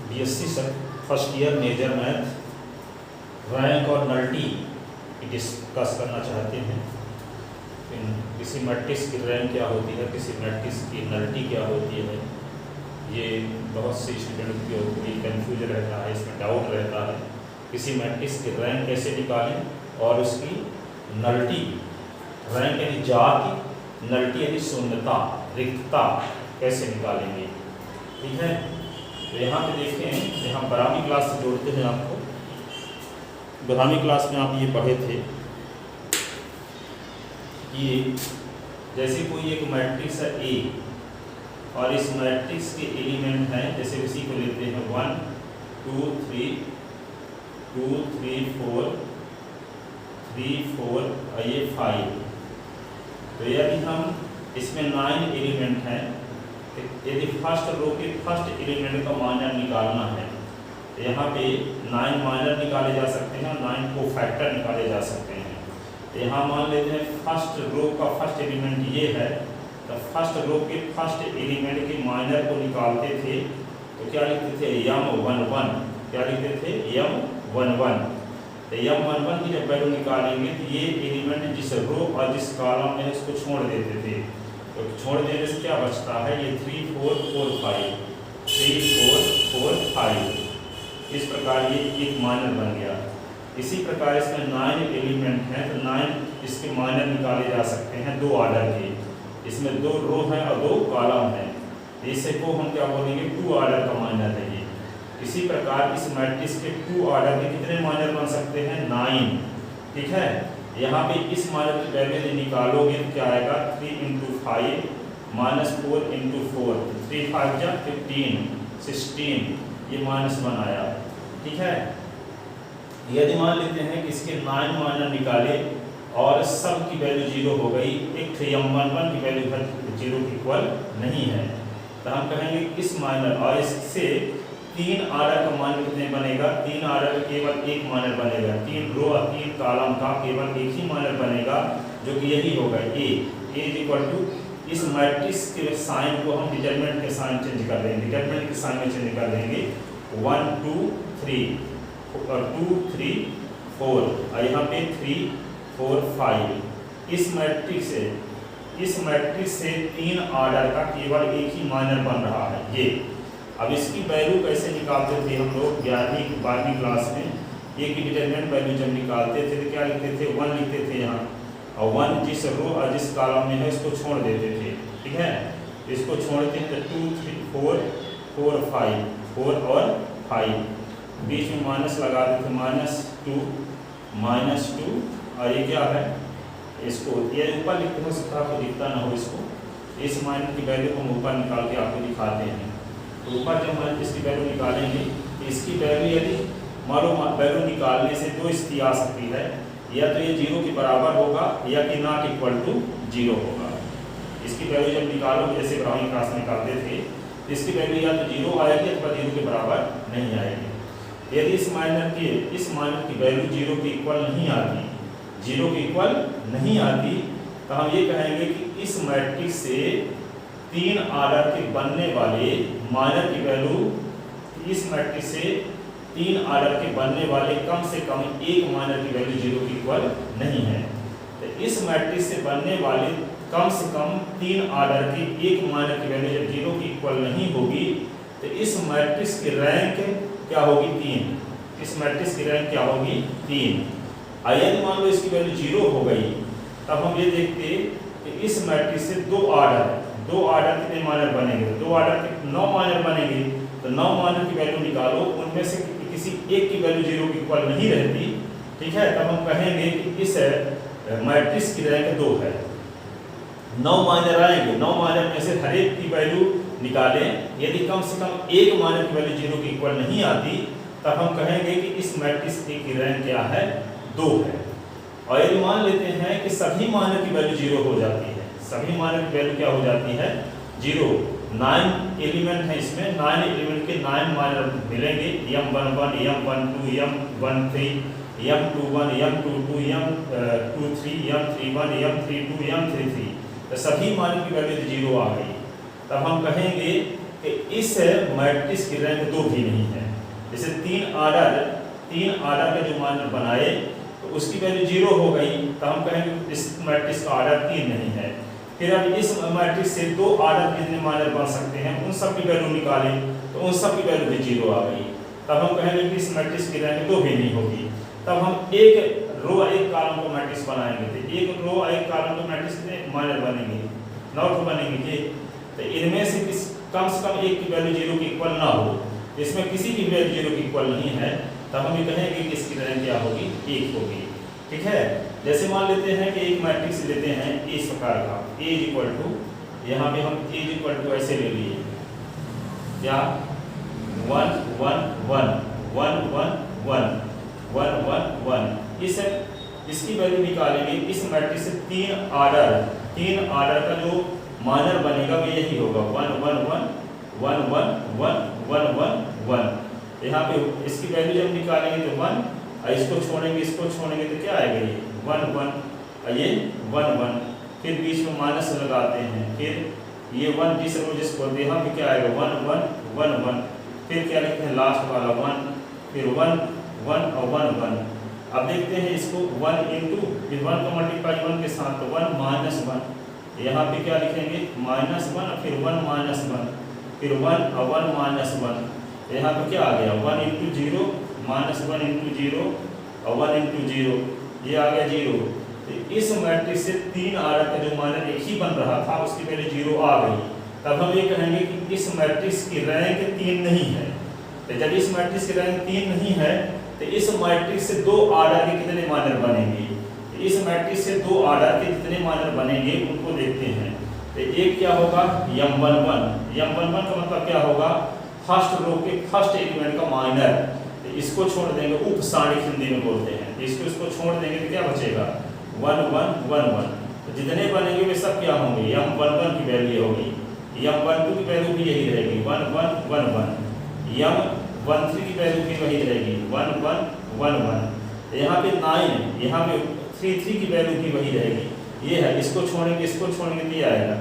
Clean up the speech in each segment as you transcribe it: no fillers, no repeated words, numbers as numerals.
BSc sir first year major math rank और nullity discuss करना चाहते हैं। किसी मैट्रिक्स की रैंक क्या होती है, किसी मैट्रिक्स की नल्टी क्या होती है, ये बहुत से स्टूडेंट को कन्फ्यूजन रहता है, इसमें डाउट रहता है। किसी मैट्रिक्स की रैंक कैसे निकालें और उसकी नल्टी, रैंक यानी जाति, नल्टी यानी शून्यता, रिक्तता कैसे निकालेंगे। ठीक है, तो यहाँ पे देखें, यहाँ 12वीं क्लास से जोड़ते हैं आपको। 12वीं क्लास में आप ये पढ़े थे कि जैसे कोई एक मैट्रिक्स है ए और इस मैट्रिक्स के एलिमेंट हैं, जैसे उसी को लेते हैं 1 2 3 2 3 4 3 4 और ये 5। तो यदि हम इसमें 9 एलिमेंट हैं, यदि फर्स्ट रो के फर्स्ट एलिमेंट का माइनर निकालना है तो यहाँ पे 9 माइनर निकाले जा सकते हैं, 9 को फैक्टर निकाले जा सकते हैं। तो यहाँ मान लेते हैं फर्स्ट रो का फर्स्ट एलिमेंट ये है, तो फर्स्ट रो के फर्स्ट एलिमेंट के माइनर को निकालते थे तो क्या लिखते थे, m11। क्या लिखते थे, m11। तो m11 की जब वैल्यू निकालेंगे तो ये एलिमेंट जिस रो और जिस कॉलम में उसको छोड़ देते थे, तो छोड़ देने से क्या बचता है, ये 3 4 4 5 3 4 4 5। इस प्रकार ये एक माइनर बन गया। इसी प्रकार इसमें 9 एलिमेंट हैं, तो 9 इसके माइनर निकाले जा सकते हैं 2 ऑर्डर के। इसमें 2 रो हैं और 2 कॉलम हैं, इसे को हम क्या बोलेंगे, 2 ऑर्डर का माइनर है ये। इसी प्रकार इस मैट्रिक्स के 2 ऑर्डर के कितने माइनर बन सकते हैं, 9। ठीक है, यहाँ पे इस माइनर की वैल्यू निकालोगे तो क्या आएगा, 3 × 5 -4 × 4 3 5 जा 15 16, ये -1 आया। ठीक है, यदि मान लेते हैं कि इसके 9 माइनर निकाले और सब की वैल्यू 0 हो गई, एक m11 की वैल्यू 0 के इक्वल नहीं है, तो हम कहेंगे इस माइनर और इससे 3 ऑर्डर का माइनर कितने बनेगा, 3 ऑर्डर का केवल एक माइनर बनेगा, 3 रो और 3 कॉलम का केवल एक ही माइनर बनेगा, जो कि यही होगा a = इस मैट्रिक्स के साइन को हम डिटरमिनेंट के साइन चेंज कर देंगे, डिटरमिनेंट के साइन में चेंज कर देंगे 1 2 3 और 2 3 4 और यहाँ पे 3 4 5। इस मैट्रिक्स से 3 ऑर्डर का केवल एक ही माइनर बन रहा है ये। अब इसकी वैल्यू कैसे निकालते थे हम लोग 11वीं 12वीं क्लास में, ए की डिटरमिनेंट वैल्यू जब निकालते थे तो क्या लिखते थे, 1 लिखते थे यहाँ, और 1 जिस रो और जिस कॉलम में है इसको छोड़ देते थे। ठीक है, इसको छोड़ते हैं तो 2 3 4 4 5 4 और 5, बीच में माइनस लगा देते, -2 और ये क्या है, इसको ये ऊपर लिखते हो सकता है, आपको दिखता ना हो इसको, इस माइनर की वैल्यू को हम ऊपर निकाल के आपको दिखाते हैं। तो ऊपर जब हम इसकी वैल्यू निकालेंगे तो इसकी वैल्यू यदि मालूम वैल्यू निकालने से 2 स्थिति आ सकती है, या तो ये 0 के बराबर होगा या कि ≠ 0 होगा। इसकी वैल्यू जब निकालोगे, जैसे 12वीं क्लास में निकालते थे, तो इसकी वैल्यू या तो 0 आएगी अथवा 0 के बराबर नहीं आएगी। यदि इस माइनर की वैल्यू 0 के इक्वल नहीं आती, 0 के इक्वल नहीं आती, तो हम ये कहेंगे कि इस मैट्रिक्स से 3 ऑर्डर के बनने वाले माइनर की वैल्यू, इस मैट्रिक्स से 3 ऑर्डर के बनने वाले कम से कम एक माइनर की वैल्यू 0 के इक्वल नहीं है। तो इस मैट्रिक्स से बनने वाले कम से कम 3 ऑर्डर की एक माइनर की वैल्यू जब 0 की इक्वल नहीं होगी तो इस मैट्रिक्स की रैंक क्या होगी, 3। इस मैट्रिक्स की रैंक क्या होगी, 3। और यदि मान लो इसकी वैल्यू 0 हो गई, तब हम ये देखते कि इस मैट्रिक्स से 2 ऑर्डर कितने माइनर बनेंगे, 2 ऑर्डर के 9 माइनर बनेंगे। तो 9 माइनर की वैल्यू निकालो, उनमें से किसी एक की वैल्यू 0 की इक्वल नहीं रहती। ठीक है, तब हम कहेंगे कि इस मैट्रिक्स की रैंक 2 है। 9 माइनर आएंगे, 9 माइनर में से हर एक की वैल्यू निकालें, यदि कम से कम एक माइनर की वैल्यू 0 की इक्वल नहीं आती, तब हम कहेंगे कि इस मैट्रिक्स की रैंक क्या है, 2 है। और यदि मान लेते हैं कि सभी माइनर की वैल्यू 0 हो जाती है, सभी माइनर की वैल्यू क्या हो जाती है, 0। 9 एलिमेंट है इसमें, 9 एलिमेंट के 9 माइनर मिलेंगे, m11 m12 m13 m21 m22 m23 m31 m32 m33, तो सभी माइनर की वैल्यू 0 आ गई। तब हम कहेंगे कि इस मैट्रिक्स की रैंक 2 भी नहीं है। जैसे तीन आर्डर का जो मान बनाए तो उसकी वैल्यू 0 हो गई, तो हम कहेंगे इस मैट्रिक्स का आर्डर 3 नहीं है। फिर अब इस मैट्रिक्स से 2 आर्डर कितने मानर बन सकते हैं, उन सब की वैल्यू निकालें तो उन सब की वैल्यू भी 0 आ गई। तब हम कहेंगे कि इस मैट्रिक्स की रैंक 2 भी नहीं होगी। तब हम एक रो एक कॉलम का मैट्रिक्स बनाएंगे, तो एक रो एक कॉलम का मैट्रिक्स कितने मानर बनेंगे, 9 बनेंगे। तो इनमें से कम एक की वैल्यू 0 के इक्वल ना हो, इसमें किसी की वैल्यू 0 के इक्वल नहीं है, तब हम ये कहेंगे कि इसकी रैंक क्या होगी, 1 होगी। ठीक है। जैसे मान लेते हैं कि एक मैट्रिक्स लेते हैं इस प्रकार का, A इक्वल टू, यहाँ पे हम A इक्वल टू ऐसे ले लिए, क्या 1 1 1 1 1 1 1 1 इसकी वैल्यू निकालेंगे। इस मैट्रिक्स से तीन आर्डर का जो मानर बनेगा वो यही होगा 1 1 1 1 1 1 1 1। यहाँ पे इसकी वैल्यू जब निकालेंगे तो 1, और इसको छोड़ेंगे तो क्या आएगा, ये 1 1, और ये 1 1, फिर बीच में माइनस लगाते हैं, फिर ये 1 जिसको यहाँ पे क्या आएगा 1 1 1 1, फिर क्या लिखते हैं लास्ट वाला 1, फिर 1 1 और 1 1। अब देखते हैं इसको 1 इंटू 1 का मल्टीप्लाई 1 के साथ, तो 1 माइनस 1, यहाँ पे क्या लिखेंगे -1, फिर 1 माइनस 1, फिर 1 और 1 माइनस 1। यहाँ पे क्या आ गया 1 इंटू 0 -1 इंटू 0 और 1 इंटू 0, ये आ गया 0। तो इस मैट्रिक्स से तीन आर्डर का जो मानर एक ही बन रहा था उसकी वैल्यू 0 आ गई। तब हम ये कहेंगे कि इस मैट्रिक्स की रैंक 3 नहीं है। तो जब इस मैट्रिक्स की रैंक 3 नहीं है तो इस मैट्रिक्स से 2 आर्डर के कितने मानर बनेंगे, इस मैट्रिक्स से 2 आर्डर के जितने मानर बनेंगे उनको देखते हैं। तो एक क्या होगा M11, M11 का मतलब क्या होगा, फर्स्ट रो के फर्स्ट एलिमेंट का माइनर। तो इसको छोड़ देंगे, उप सारणिक हिंदी में बोलते हैं, इसको छोड़ देंगे तो क्या बचेगा 1 1 1 1। तो जितने बनेंगे वे सब क्या होंगे, M11 की वैल्यू होगी, M12 की वैल्यू भी यही रहेगी 1 1 1 1, M13 की वैल्यू भी वही रहेगी 1 1 1 1। यहाँ पे 9, यहाँ पे 3 3 की वैल्यू भी वही रहेगी, ये है, इसको छोड़ेंगे तो ये आएगा,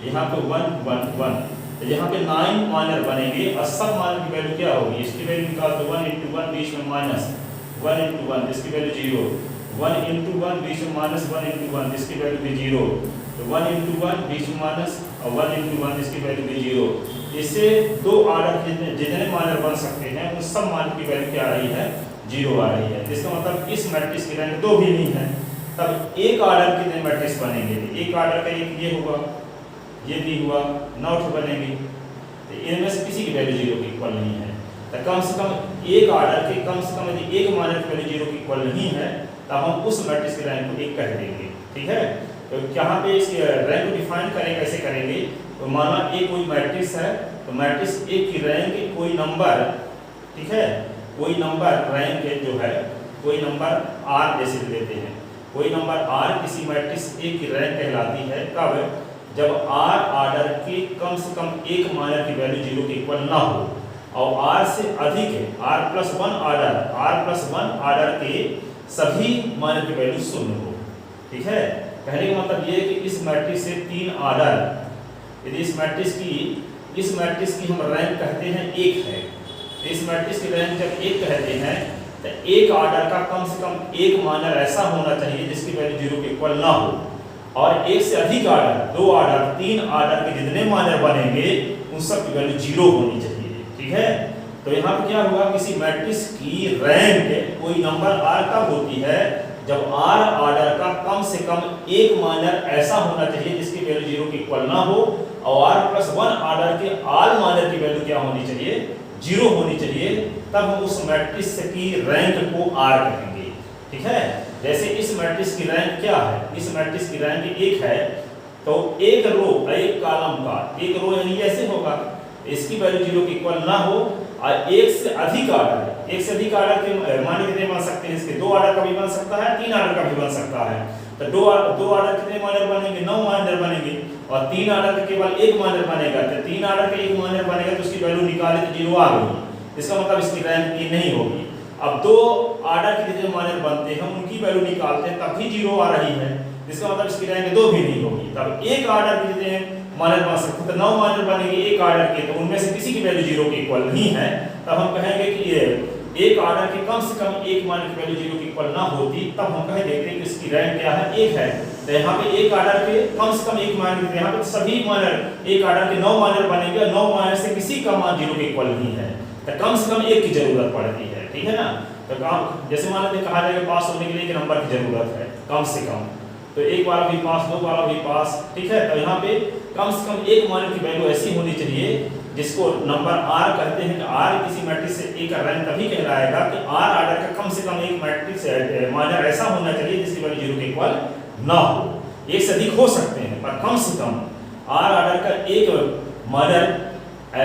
यहाँ पे 1 1 1। तो यहाँ पे 9 मानर बनेंगे और सब मानर की वैल्यू क्या होगी, इसकी वैल्यू निकाल दो 1 इंटू 1 बीच में माइनस 1 इंटू 1, इसकी वैल्यू 0, 1 इंटू 1 बीच में माइनस 1 इंटू 1, इसकी वैल्यू भी 0, तो 1 इंटू 1 बीच में माइनस और 1 इंटू 1, इसकी वैल्यू भी 0। इससे 2 आर्डर जितने मानर बन सकते हैं उन सब मानर की वैल्यू क्या आ रही है, 0 आ रही है। इसका मतलब इस मैट्रिक्स की रैंक 2 भी नहीं है। तब एक आर्डर कितने मैट्रिक्स बनेंगे, एक आर्डर का एक ये हुआ, ये भी हुआ, 9 बनेंगे। तो इनमें से किसी की वैल्यू 0 के इक्वल नहीं है। तो कम से कम एक आर्डर के कम से कम यदि एक मानर की वैल्यू 0 के इक्वल नहीं है तब हम उस मैट्रिक्स की रैंक को 1 कह देंगे। ठीक है। तो यहाँ पे इस रैंक को डिफाइन करेंगे, कैसे करेंगे, तो माना एक कोई मैट्रिक्स है, तो मैट्रिक्स एक की रैंक कोई नंबर, ठीक है, कोई नंबर रैंक जो है, कोई नंबर r जैसे लेते हैं, कोई नंबर r किसी मैट्रिक्स A की रैंक कहलाती है कब, जब r आर्डर के कम से कम एक मानर की वैल्यू 0 के इक्वल ना हो और r से अधिक है, r प्लस 1 आर्डर के सभी मानर की वैल्यू 0 हो। ठीक है। कहने का मतलब ये है कि इस मैट्रिक्स से 3 आर्डर, यदि इस मैट्रिक्स की हम रैंक कहते हैं 1 है, तो इस मैट्रिक्स की रैंक जब 1 कहते हैं तो एक आर्डर का कम से कम एक मानर ऐसा होना चाहिए जिसकी वैल्यू 0 के इक्वल ना हो, और एक से अधिक आर्डर, 2 आर्डर, 3 आर्डर के जितने मानर बनेंगे उन सब की वैल्यू 0 होनी चाहिए। ठीक है। तो यहाँ पे क्या हुआ, किसी मैट्रिक्स की रैंक कोई नंबर r कब होती है, जब r आर्डर का कम से कम एक मानर ऐसा होना चाहिए जिसकी वैल्यू 0 के इक्वल ना हो, और r प्लस 1 आर्डर के आल मानर की वैल्यू क्या होनी चाहिए, 0 होनी चाहिए। तब हम उस मैट्रिक्स की रैंक को r कहेंगे। ठीक है। जैसे इस मैट्रिक्स की रैंक क्या है, इस मैट्रिक्स की रैंक 1 है, तो एक रो एक कॉलम का एक रो यानी ऐसे होगा, इसकी वैल्यू 0 के इक्वल ना हो, और एक से अधिक आर्डर के मान कितने बन सकते हैं, इसके 2 आर्डर का भी बन सकता है, 3 आर्डर का भी बन सकता है। तो 2 आर्डर कितने मानर बनेंगे, 9 मानर बनेंगे, और 3 आर्डर का केवल 1 मानर बनेगा। तो 3 आर्डर का 1 मानर बनेगा तो उसकी वैल्यू निकाले तो 0 आ गई, इसका मतलब इसकी रैंक 3 नहीं होगी। अब 2 आर्डर के जितने मानर बनते हैं उनकी वैल्यू निकालते हैं तब भी 0 आ रही है, इसका मतलब इसकी रैंक 2 भी नहीं होगी। तब एक आर्डर के जितने माइनर बन सकते, तो 9 माइनर बनेंगे एक ऑर्डर के, तो उनमें से किसी की वैल्यू 0 के इक्वल नहीं है, तब हम कहेंगे कि ये एक ऑर्डर के कम से कम एक माइनर की वैल्यू 0 के इक्वल ना होती, तब हम कह देते हैं कि इसकी रैंक क्या है, 1 है। तो यहाँ पे एक ऑर्डर के कम से कम एक माइनर, यहाँ पे सभी माइनर एक ऑर्डर के 9 माइनर बनेंगे और 9 माइनर से किसी का मान 0 के इक्वल नहीं है, तो कम से कम एक की जरूरत पड़ती है, ठीक है ना। तो काम जैसे मान लेते कहा जाएगा पास होने के लिए एक नंबर की जरूरत है कम से कम, तो एक वाला भी पास, दो वाला भी पास, ठीक है। तो यहाँ पे कम से कम एक माइनर की वैल्यू ऐसी होनी चाहिए जिसको नंबर r कहते हैं कि r किसी मैट्रिक्स से a का रैंक तभी कहलाएगा कि r ऑर्डर का कम से कम एक मैट्रिक्स माइनर ऐसा होना चाहिए जिसकी वैल्यू 0 के इक्वल ना हो। एक से अधिक हो सकते हैं पर कम से कम r ऑर्डर का एक माइनर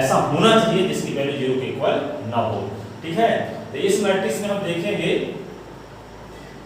ऐसा होना चाहिए जिसकी वैल्यू 0 के इक्वल ना हो, ठीक है। तो इस मैट्रिक्स में हम देखेंगे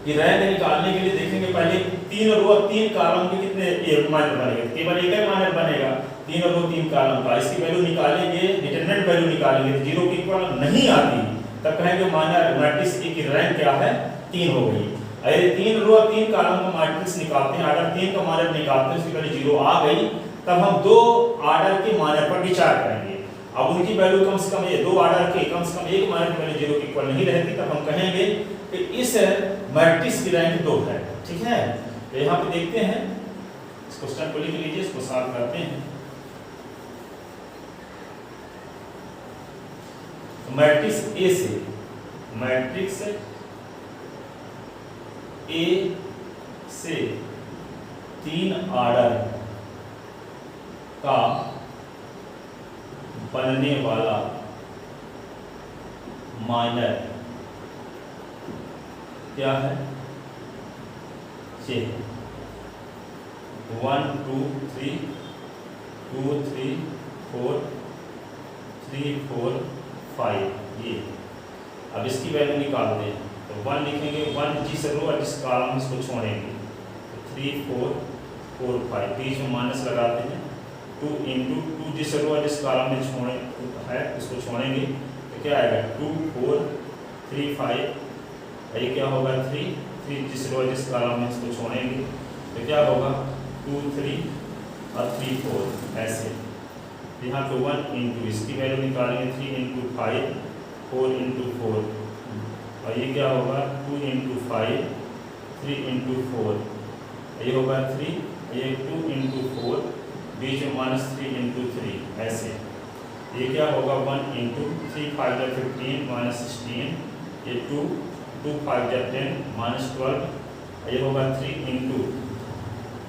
कि रैंक निकालने के लिए देखेंगे पहले 3 रो और 3 कॉलम के कितने माइनर बनेंगे, केवल एक ही माइनर बनेगा 3 रो 3 कॉलम का, इसकी वैल्यू निकालेंगे, डिटरमिनेंट वैल्यू निकालेंगे, 0 के इक्वल नहीं आती, तब कहेंगे माइनर मैट्रिक्स ए की रैंक क्या है, 3 हो गई। अरे 3 रो और 3 कॉलम का मैट्रिक्स निकालते हैं, अगर 3 का माइनर निकालते हैं उसकी वैल्यू 0 आ गई, तब हम दो ऑर्डर के माइनर पर विचार करेंगे। अब उनकी वैल्यू कम से कम, ये दो ऑर्डर के कम से कम एक माइनर की वैल्यू 0 के इक्वल नहीं रहती, तब हम कहेंगे कि इस मैट्रिक्स की रैंक 2 है, ठीक है। तो यहाँ पे देखते हैं, इस क्वेश्चन को लिख लीजिए, इसको सॉल्व करते हैं। तो मैट्रिक्स ए से, मैट्रिक्स ए से 3 ऑर्डर का बनने वाला माइनर क्या है, 1 2 3 2 3 4 3 4 5 ये। अब इसकी वैल्यू निकालते हैं, तो 1 लिखेंगे, 1 जिस रो और जिस कॉलम इसको छोड़ेंगे, तो 3 4 4 5 बीच में माइनस लगाते हैं, 2 इंटू 2 जिस रो और जिस कॉलम में छोड़े है उसको छोड़ेंगे, तो क्या आएगा 2 4 3 5, ये क्या होगा 3 3 जिस रो जिस कॉलम में इसको छोड़ेंगे, तो क्या होगा 2 3 और 3 4 ऐसे। यहाँ पे 1 इंटू इसकी वैल्यू निकालेंगे, 3 इंटू 5 4 इंटू 4, और ये क्या होगा 2 इंटू 5 3 इंटू 4, ये होगा 3, ये 2 इंटू 4 बीच में -3 इंटू 3 ऐसे। ये क्या होगा 1 इंटू 3 5 15 -16, ये 2 2 5 10 -12, ये होगा 3 इंटू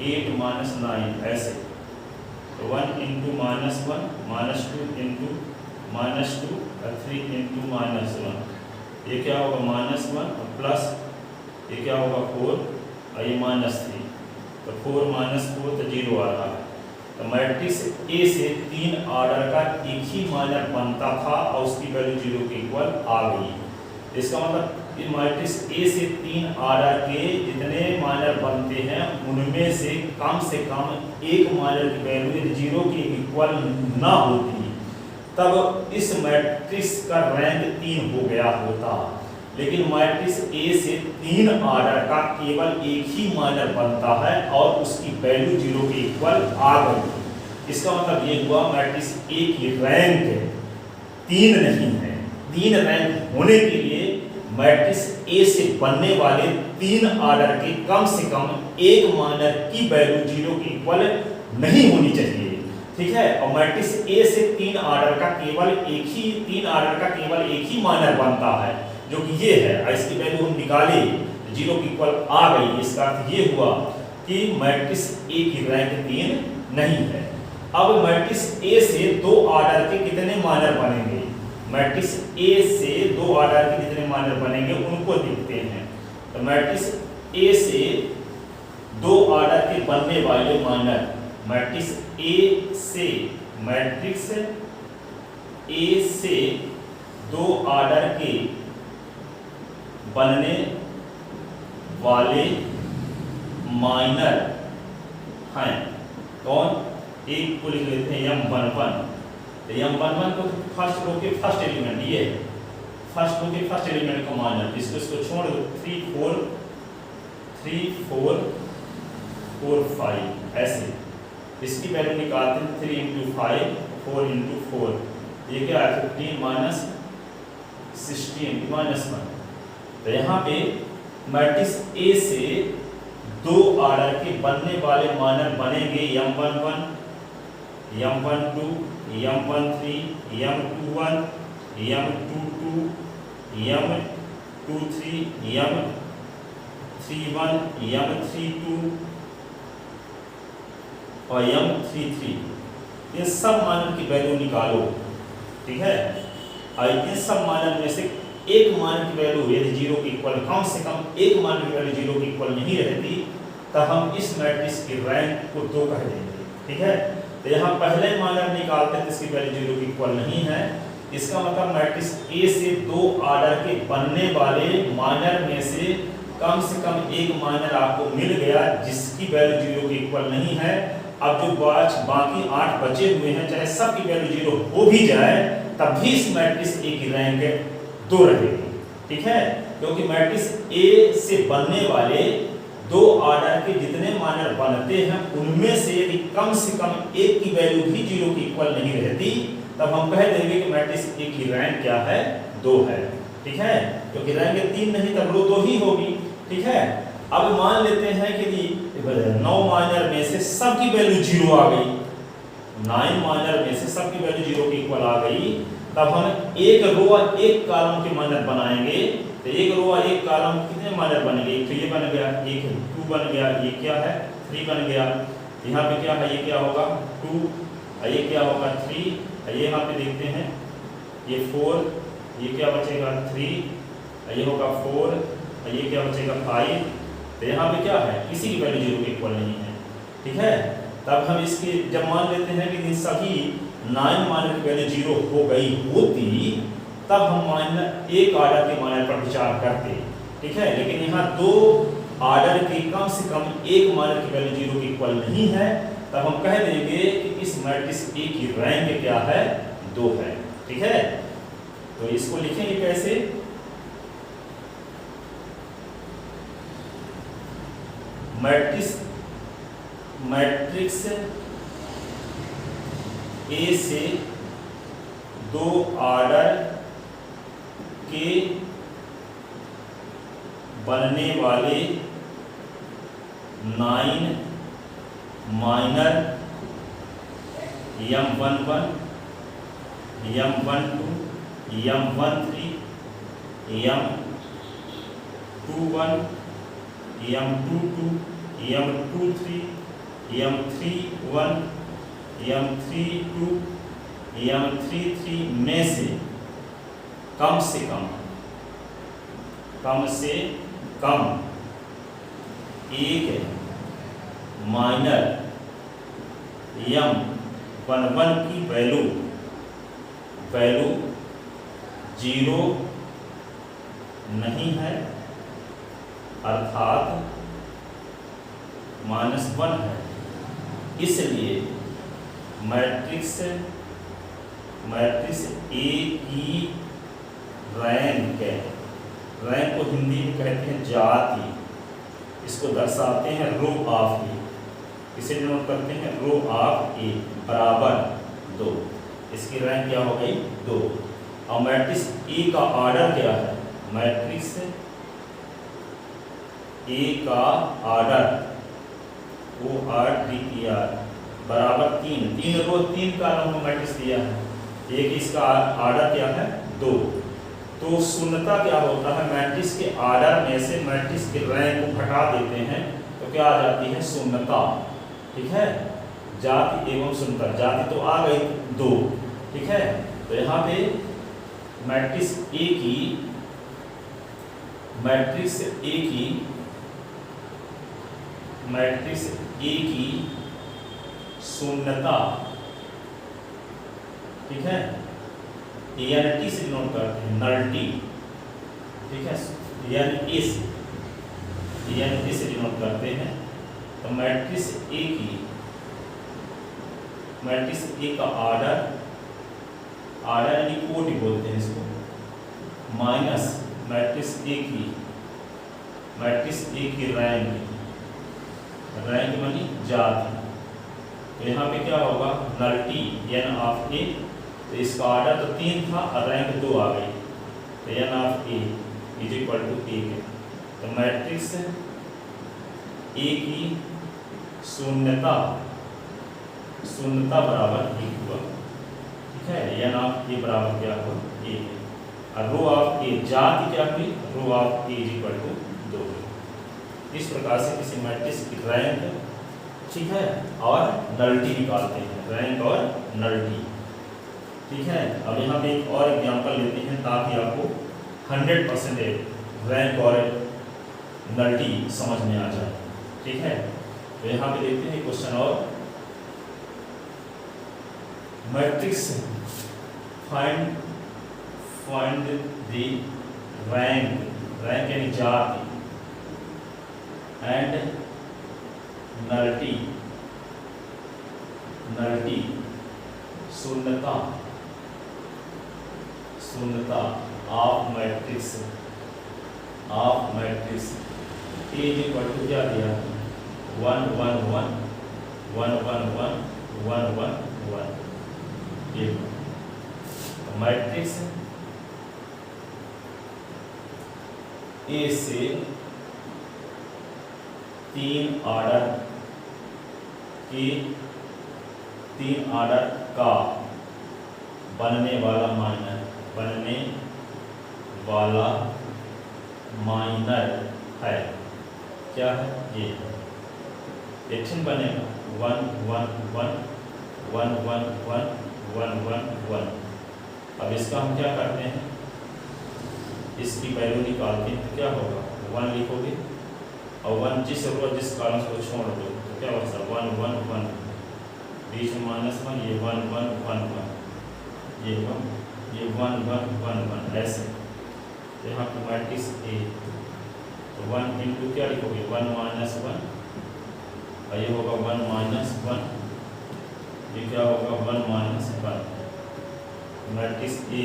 8 -9 ऐसे। तो 1 इंटू -1 -2 इंटू -2 और 3 इंटू -1, ये क्या होगा -1 और प्लस ये क्या होगा 4 और ये -3, तो 4 -4 तो 0 आ रहा है। तो मैट्रिक्स ए से 3 ऑर्डर का एक ही माइनर बनता था और उसकी वैल्यू 0 के इक्वल आ गई। इसका मतलब ये मैट्रिक्स ए से 3 ऑर्डर के जितने माइनर बनते हैं उनमें से कम एक माइनर की वैल्यू यदि 0 के इक्वल ना होती, तब इस मैट्रिक्स का रैंक 3 हो गया होता। लेकिन मैट्रिक्स ए से 3 ऑर्डर का केवल एक ही माइनर बनता है और उसकी वैल्यू 0 के इक्वल आ गई। इसका मतलब ये हुआ मैट्रिक्स ए की रैंक 3 नहीं है। 3 रैंक होने के लिए मैट्रिक्स ए से बनने वाले 3 ऑर्डर के कम से कम एक माइनर की वैल्यू 0 के इक्वल नहीं होनी चाहिए, ठीक है। और मैट्रिक्स ए से 3 ऑर्डर का केवल एक ही माइनर बनता है, जो कि ये है। इसकी वैल्यू हम निकाले 0 के इक्वल आ गई। इसका अर्थ ये हुआ कि मैट्रिक्स ए की रैंक 3 नहीं है। अब मैट्रिक्स ए से 2 ऑर्डर के कितने माइनर बनेंगे, मैट्रिक्स ए से 2 ऑर्डर के कितने माइनर बनेंगे उनको देखते हैं। तो मैट्रिक्स ए से 2 ऑर्डर के बनने वाले माइनर, मैट्रिक्स ए से 2 ऑर्डर के बनने वाले माइनर हैं कौन, एक को लिख लेते हैं M11। तो M11 को फर्स्ट रो के फर्स्ट एलिमेंट, ये फर्स्ट रो के फर्स्ट एलिमेंट का माइनर, इसको छोड़ दो 3 4 4 5 ऐसे। इसकी वैल्यू निकालते हैं 3 इंटू 5 4 इंटू 4, ये क्या है 15 माइनस 16 माइनस 1। तो यहाँ पे मैट्रिक्स ए से दो ऑर्डर के बनने वाले मानक बनेंगे m11 m12 m13 m21 m22 m23 m31 m32 और m33। ये सब मानक की वैल्यू निकालो, ठीक है। और इन सब मानक में से एक मानक की वैल्यू यदि 0 के इक्वल, कम से कम एक मानक की वैल्यू 0 के इक्वल नहीं रहती, तब हम इस मैट्रिक्स की रैंक को 2 कह देंगे, ठीक है। तो यहाँ पहले मानक निकालते हैं जिसकी वैल्यू 0 के इक्वल नहीं है, इसका मतलब मैट्रिक्स ए से दो ऑर्डर के बनने वाले मानक में से कम एक मानक आपको मिल गया जिसकी वैल्यू 0 के इक्वल नहीं है। अब जो बाकी 8 बचे हुए हैं, चाहे सब की वैल्यू 0 हो भी जाए, तब भी इस मैट्रिक्स ए की रैंक 2 रहेगी, ठीक है। क्योंकि मैट्रिक्स ए से बनने वाले दो ऑर्डर के जितने मानक बनते हैं उनमें से यदि कम एक की वैल्यू भी 0 के इक्वल नहीं रहती, तब हम कह देंगे कि मैट्रिक्स ए की रैंक क्या है, 2 है, ठीक है। क्योंकि रैंक 3 नहीं तब रो 2 ही होगी, ठीक है। अब मान लेते हैं कि 9 माइनर में से सब की वैल्यू 0 आ गई, 9 माइनर में से सब की वैल्यू 0 के इक्वल आ गई, तब हम एक रो और एक कॉलम के मानक बनाएंगे। तो एक रो और एक कॉलम कितने मानक बनेंगे, एक तो ये बन गया, एक 2 बन गया, ये क्या है 3 बन गया, यहाँ पे क्या है, ये क्या होगा 2, ये क्या होगा 3, ये यहाँ पे देखते हैं ये 4, ये क्या बचेगा 3, ये होगा 4, ये क्या बचेगा 5। तो यहाँ पे क्या है, किसी की वैल्यू 0 के इक्वल नहीं है, ठीक है। तब हम इसके जब मान लेते हैं कि इन सभी 9 मानक की वैल्यू 0 हो गई होती, तब हम एक ऑर्डर के मानक पर विचार करते, ठीक है। लेकिन यहाँ दो ऑर्डर के कम से कम एक मानक की वैल्यू 0 के इक्वल नहीं है, तब हम कह देंगे कि इस मैट्रिक्स ए की रैंक क्या है, 2 है, ठीक है। तो इसको लिखेंगे कैसे, मैट्रिक्स ए से दो ऑर्डर के बनने वाले 9 minor m11 m12 m13 m21 m22 m23 m31 m32 m33 में से कम एक माइनर m11 की वैल्यू 0 नहीं है, अर्थात -1 है। इसलिए मैट्रिक्स ए की रैंक को हिंदी में कहते हैं जाति, इसको दर्शाते हैं रो ऑफ ए, इसे डिनोट करते हैं रो ऑफ ए बराबर 2। इसकी रैंक क्या हो गई, 2। और मैट्रिक्स ए का ऑर्डर क्या है, मैट्रिक्स ए का ऑर्डर ORDER बराबर 3 रो 3 कॉलम में मैट्रिक्स दिया है, एक इसका ऑर्डर क्या है, 2। तो शून्यता क्या होता है, मैट्रिक्स के ऑर्डर में से मैट्रिक्स के रैंक को घटा देते हैं तो क्या आ जाती है, शून्यता, ठीक है। जाति एवं शून्यता, जाति तो आ गई 2, ठीक है। तो यहाँ पे मैट्रिक्स ए की शून्यता, ठीक है, NT से नोट करते हैं, नल्टी, ठीक है, NA से डिनोट करते हैं। तो मैट्रिक्स ए का ऑर्डर यानी कोटि बोलते हैं इसको, माइनस मैट्रिक्स ए की रैंक मानी जाति, तो यहाँ पे क्या होगा, नल्टी एन ऑफ ए, तो इसका ऑर्डर तो 3 था और रैंक 2 आ गई, तो n of A is equal to a k. तो मैट्रिक्स ए की शून्यता बराबर 1 हुआ, ठीक है। एन ऑफ ए बराबर क्या हुआ, ए, और रो ऑफ ए जाति क्या हुई, rho of A is equal to 2। इस प्रकार से किसी मैट्रिक्स की रैंक, ठीक है, और नल्टी निकालते हैं, रैंक और नल्टी, ठीक है। अब यहाँ पे एक और एग्जांपल लेते हैं ताकि आपको 100% रैंक और नल्टी समझ में आ जाए, ठीक है। तो यहाँ पे देखते हैं क्वेश्चन और, मैट्रिक्स फाइंड द रैंक यानी जाति एंड नल्टी शून्यता of matrix A is equal to क्या दिया, 1 1 1 1 1 1 1 1 1। ये मैट्रिक्स ए से 3 ऑर्डर का बनने वाला माइनर है, क्या है ये, एक्शन बनेगा 1 1 1 1 1 1 1 1 1। अब इसका हम क्या करते हैं, इसकी वैल्यू निकालते हैं, तो क्या होगा, 1 लिखोगे और 1 जिस कॉलम को छोड़ दो तो क्या होगा, 1 1 1, बीच में -1, ये 1 1 1 1, ये 1 1 1 1 ऐसे। तो यहाँ पे मैट्रिक्स ए, तो 1 इंटू क्या लिखोगे, 1 -1, और ये होगा 1 -1, ये क्या होगा 1 -1। मैट्रिक्स ए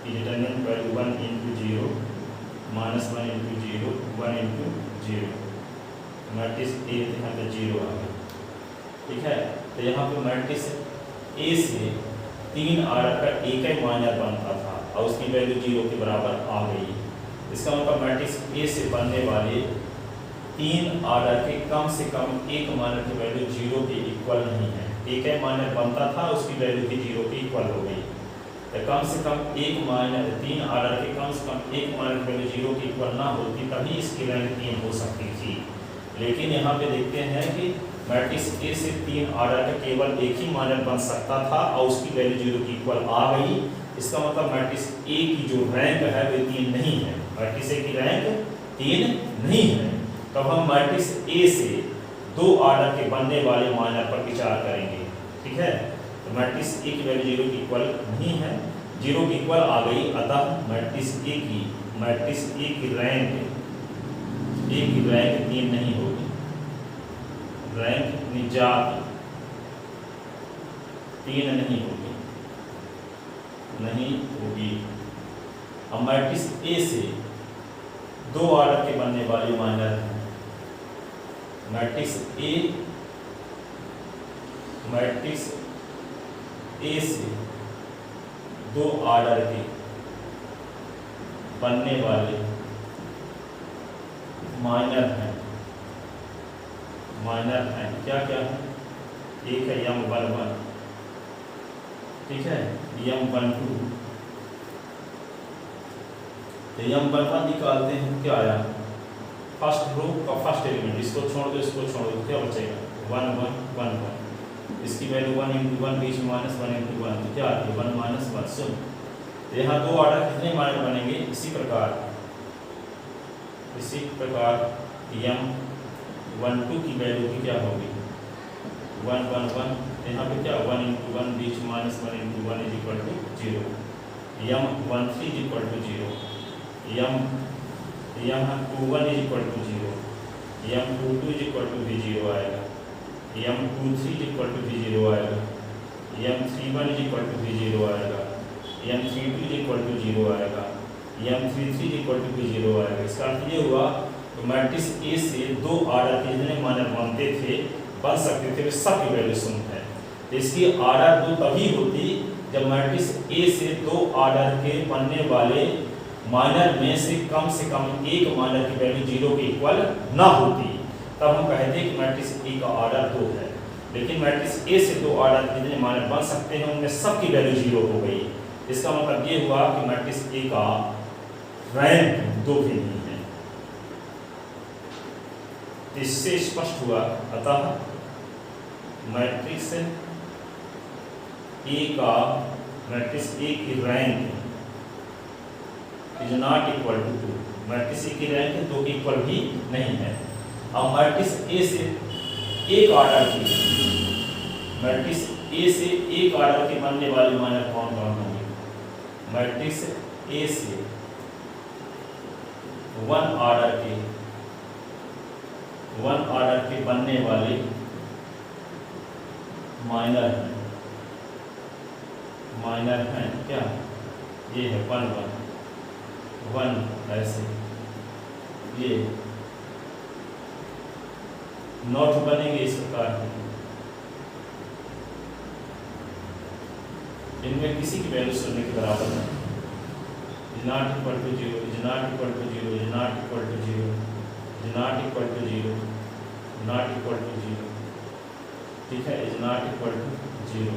की determinant value 1 into 0 -1 into 0 1 into 0, matrix A यहाँ पे 0 आ गया, ठीक है। तो यहाँ पे मैट्रिक्स ए से 3 ऑर्डर का एक ही माइनर बनता था और उसकी वैल्यू 0 के बराबर आ गई। इसका मतलब मैट्रिक्स ए से बनने वाले 3 ऑर्डर के कम से कम एक माइनर की वैल्यू 0 के इक्वल नहीं है। एक ही माइनर बनता था, उसकी वैल्यू भी 0 के इक्वल हो गई। तो कम से कम एक माइनर, 3 ऑर्डर के कम से कम एक माइनर की वैल्यू 0 के इक्वल ना होती तभी इसकी रैंक 3 हो सकती थी। लेकिन यहाँ पे देखते हैं कि मैट्रिक्स ए से 3 ऑर्डर का केवल एक ही माइनर बन सकता था और उसकी वैल्यू 0 के इक्वल आ गई। इसका मतलब मैट्रिक्स ए की जो रैंक है वो 3 नहीं है, मैट्रिक्स ए की रैंक 3 नहीं है। तब हम मैट्रिक्स ए से 2 ऑर्डर के बनने वाले माइनर पर विचार करेंगे, ठीक है। तो मैट्रिक्स ए की वैल्यू 0 के इक्वल नहीं है, 0 के इक्वल आ गई, अतः मैट्रिक्स ए की रैंक 3 नहीं होगी, रैंक निजात 3 नहीं होगी। अब मैट्रिक्स ए से 2 ऑर्डर के बनने वाले माइनर हैं। मैट्रिक्स ए से 2 ऑर्डर के बनने वाले माइनर हैं। क्या क्या है, एक है m11, ठीक है, m12। तो m11 निकालते हैं, क्या आया, फर्स्ट रो का फर्स्ट एलिमेंट, इसको छोड़ दो, क्या बचेगा 1 1 1 1। इसकी वैल्यू 1 इंटू 1, बीच में -1 इंटू 1, तो क्या आती है 1 -1 सुन। तो यहाँ 2 ऑर्डर कितने माइनर बनेंगे, इसी प्रकार m12 की वैल्यू की क्या होगी 1 1 1। यहाँ पे क्या 1 इंटू 1, बीच में -1 into 1 is equal to 0, m13 is equal to 0, m21 is equal to 0, m22 is equal to भी 0 आएगा, m23 इज इक्वल टू भी 0 आएगा, m31 इज इक्वल टू भी 0 आएगा, m32 इज इक्वल टू 0 आएगा, m33 इज इक्वल टू भी 0 आएगा। इसका अर्थ ये हुआ तो मैट्रिक्स ए से 2 ऑर्डर के जितने माइनर बन सकते थे वे सब की वैल्यू शून्य है। तो इसकी ऑर्डर 2 तभी होती जब मैट्रिक्स ए से 2 ऑर्डर के बनने वाले माइनर में से कम एक माइनर की वैल्यू 0 के इक्वल ना होती, तब हम कहते हैं कि मैट्रिक्स ए का ऑर्डर 2 है। लेकिन मैट्रिक्स ए से 2 ऑर्डर जितने माइनर बन सकते हैं उनमें सबकी वैल्यू 0 हो गई। इसका मतलब ये हुआ कि मैट्रिक्स ए का रैंक 2 भी नहीं है। इससे स्पष्ट हुआ अतः मैट्रिक्स ए की rank is not equal to 2। Matrix A की रैंक 2 के इक्वल भी नहीं है। अब मैट्रिक्स ए से एक ऑर्डर के बनने वाले माइनर कौन कौन होंगे? मैट्रिक्स ए से 1 ऑर्डर के बनने वाले माइनर हैं क्या? ये है 1 ऐसे, ये नोट बनेंगे इस प्रकार के। इनमें किसी की वैल्यू 0 के बराबर है। Is not equal to 0, is not equal to 0, is not equal to 0, is not equal to 0, not equal to 0, ठीक है, इज नॉट इक्वल टू 0।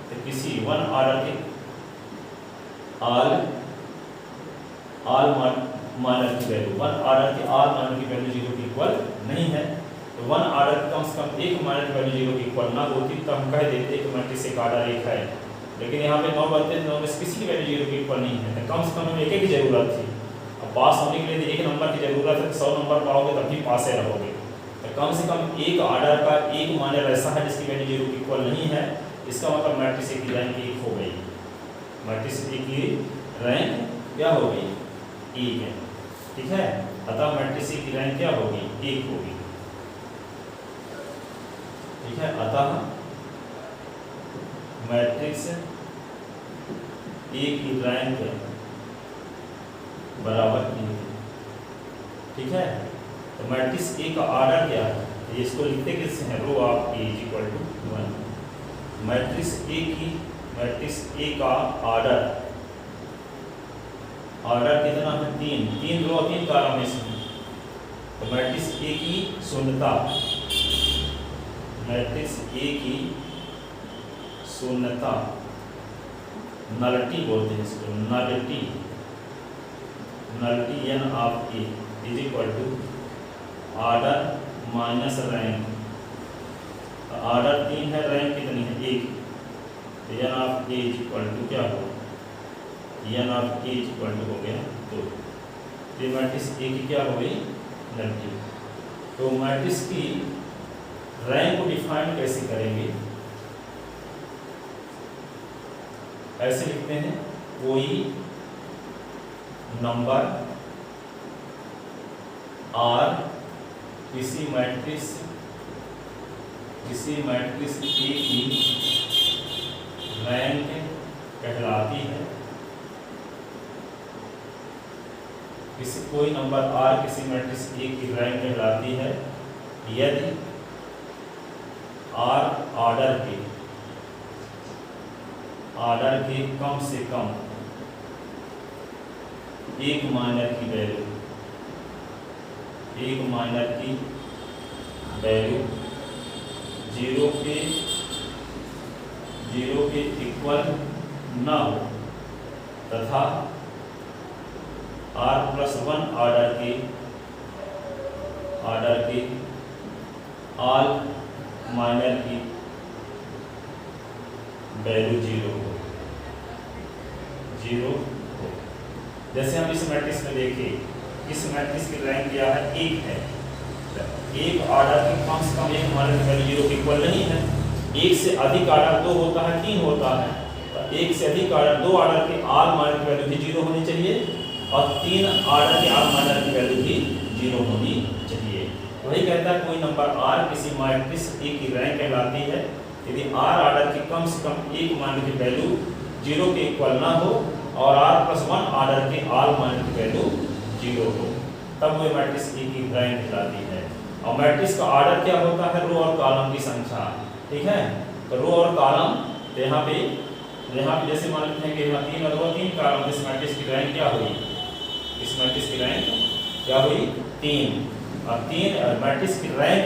तो किसी 1 ऑर्डर के ऑल माइनर की वैल्यू 1 ऑर्डर के ऑल माइनर की वैल्यू 0 के equal नहीं है। तो 1 ऑर्डर कम से कम एक माइनर की वैल्यू 0 के इक्वल ना होती तो हम कह देते कि मैट्रिक्स एक ऑर्डर 1 है। लेकिन यहाँ पे 9 बनते हैं, 9 में से किसी की वैल्यू 0 के इक्वल नहीं है। तो कम से कम हमें एक की जरूरत थी। अब पास होने के लिए 1 नंबर की जरूरत है। 100 नंबर पाओगे तब भी पास ही रहोगे। तो कम से कम एक ऑर्डर का एक माइनर ऐसा है जिसकी वैल्यू 0 के इक्वल नहीं है। इसका मतलब मैट्रिक्स ए की रैंक 1 हो गई। मैट्रिक्स ए की रैंक क्या हो गई? 1 है, ठीक है। अतः मैट्रिक्स ए की रैंक क्या होगी? 1 होगी, ठीक है। अतः मैट्रिक्स ए की रैंक बराबर 1, ठीक है। तो मैट्रिक्स ए का ऑर्डर क्या है? इसको लिखते किससे हैं? Rho of A is equal to 1। Matrix A का ऑर्डर कितना है? 3 रो 3 कॉलम इसमें। तो मैट्रिक्स ए की शून्यता, मैट्रिक्स ए की शून्यता, नलिटी बोलते हैं इसको, nullity n of A is equal to order minus rank. Order 3 है, रैंक कितनी है? 1। तो n of A is equal to क्या हो? n of A is equal to हो गया 2। तो मैट्रिक्स ए की क्या हो गई? नलिटी। तो मैट्रिक्स की रैंक को डिफाइन कैसे करेंगे? ऐसे लिखते हैं, कोई नंबर R किसी मैट्रिक्स ए की रैंक कहलाती है। कोई नंबर R किसी मैट्रिक्स ए की रैंक कहलाती है यदि R ऑर्डर के कम से कम एक माइनर की वैल्यू 0 के इक्वल न हो तथा R+1 ऑर्डर के ऑल माइनर की वैल्यू 0 हो। जैसे हम इस मैट्रिक्स में देखें, इस मैट्रिक्स की रैंक क्या है? 1 है। एक ऑर्डर की कम से कम एक माइनर की वैल्यू 0 के इक्वल नहीं है। 1 से अधिक ऑर्डर 2 होता है, 3 होता है। तो 1 से अधिक ऑर्डर 2 ऑर्डर के ऑल माइनर की वैल्यू भी 0 होनी चाहिए और 3 ऑर्डर के ऑल माइनर की वैल्यू भी 0 होनी चाहिए। वही कहता है कोई नंबर R किसी मैट्रिक्स ए की रैंक कहलाती है यदि R ऑर्डर की कम से कम एक माइनर की वैल्यू 0 के इक्वल ना हो और R+1 ऑर्डर के ऑल माइनर की वैल्यू 0 हो, तब वो मैट्रिक्स ए की रैंक कहलाती है। और मैट्रिक्स का ऑर्डर क्या होता है? रो और कॉलम की संख्या, ठीक है। तो रो और कॉलम, तो यहाँ पे जैसे मान लेते हैं कि यहाँ 3 रो 3 कॉलम, इस मैट्रिक्स की रैंक क्या हुई, इस मैट्रिक्स की रैंक क्या हुई 3, और 3 मैट्रिक्स की रैंक,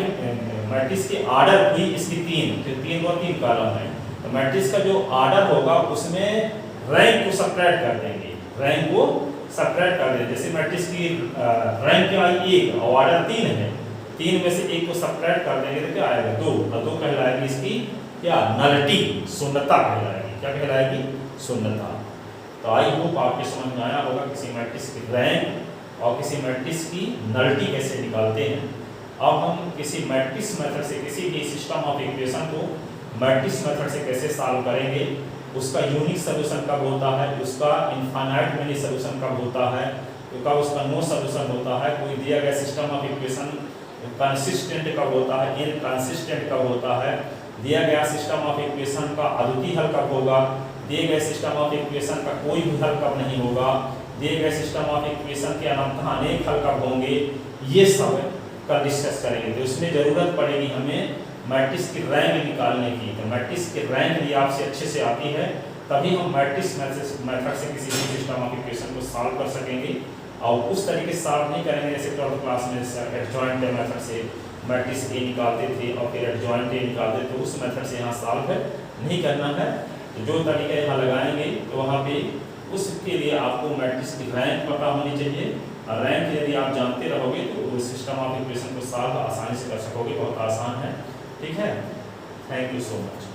मैट्रिक्स की आर्डर हुई इसकी 3, तो 3 रो 3 कॉलम है, तो मैट्रिक्स का जो आर्डर होगा उसमें रैंक को सबट्रैक्ट कर देंगे, रैंक को सबट्रैक्ट कर देंगे। जैसे मैट्रिक्स की रैंक क्या आई 1 और आर्डर 3 है, 3 में से 1 को सबट्रैक्ट कर देंगे तो क्या आएगा 2, और 2 कहलाएगी इसकी क्या नलिटी, शून्यता कहलाएगी, क्या कहलाएगी शून्यता। तो आई होप आपके समझ में आया होगा किसी मैट्रिक्स की रैंक और किसी मैट्रिक्स की नलिटी कैसे निकालते हैं। अब हम किसी मैट्रिक्स मेथड से किसी भी सिस्टम ऑफ इक्वेशन को मैट्रिक्स मेथड से कैसे सॉल्व करेंगे, उसका यूनिक सोल्यूशन कब होता है, उसका इनफाइनाइट मेनी सोल्यूशन कब होता है, कब उसका नो सोल्यूशन होता है, कोई दिया गया सिस्टम ऑफ इक्वेशन कंसिस्टेंट कब होता है, इनकंसिस्टेंट कब होता है, दिया गया सिस्टम ऑफ इक्वेशन का अद्वितीय हल कब होगा, दिए गए सिस्टम ऑफ इक्वेशन का कोई भी हल कब नहीं होगा, दिए गए सिस्टम ऑफ इक्वेशन के अनंत अनेक हल कब होंगे, ये सब का डिस्कस करेंगे। तो इसमें जरूरत पड़ेगी हमें मैट्रिक्स की रैंक निकालने की। तो मैट्रिक्स की रैंक यदि आपसे अच्छे से आती है तभी हम मैट्रिक्स मेथड से किसी भी सिस्टम ऑफ इक्वेशन को सॉल्व कर सकेंगे, और उस तरीके से सॉल्व नहीं करेंगे जैसे 12th क्लास में एडजॉइंट मेथड से मैट्रिक्स ए निकालते थे और फिर एडजॉइंट ए निकालते थे, उस मेथड से यहाँ सॉल्व नहीं करना है। तो जो तरीका यहाँ लगाएंगे तो वहाँ पे उसके लिए आपको मैट्रिक्स की रैंक पता होनी चाहिए, और रैंक यदि आप जानते रहोगे तो सिस्टम ऑफ इक्वेशन को सॉल्व आसानी से कर सकोगे, बहुत आसान है। ठीक है, थैंक यू सो मच।